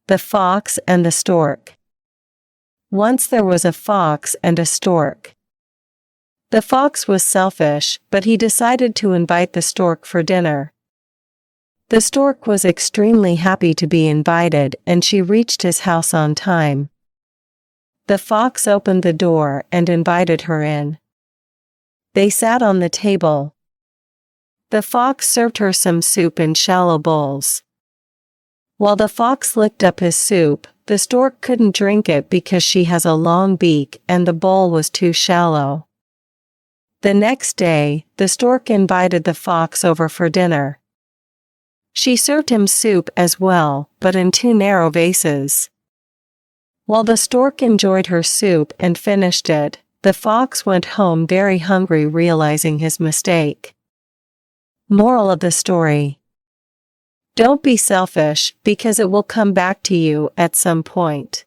The Fox and the Stork. Once there was a fox and a stork. The fox was selfish, but he decided to invite the stork for dinner. The stork was extremely happy to be invited, and she reached his house on time. The fox opened the door and invited her in. They sat on the table. The fox served her some soup in shallow bowls. While the fox licked up his soup, the stork couldn't drink it because she has a long beak and the bowl was too shallow. The next day, the stork invited the fox over for dinner. She served him soup as well, but in 2 narrow vases. While the stork enjoyed her soup and finished it, the fox went home very hungry, realizing his mistake. Moral of the story: don't be selfish, because it will come back to you at some point.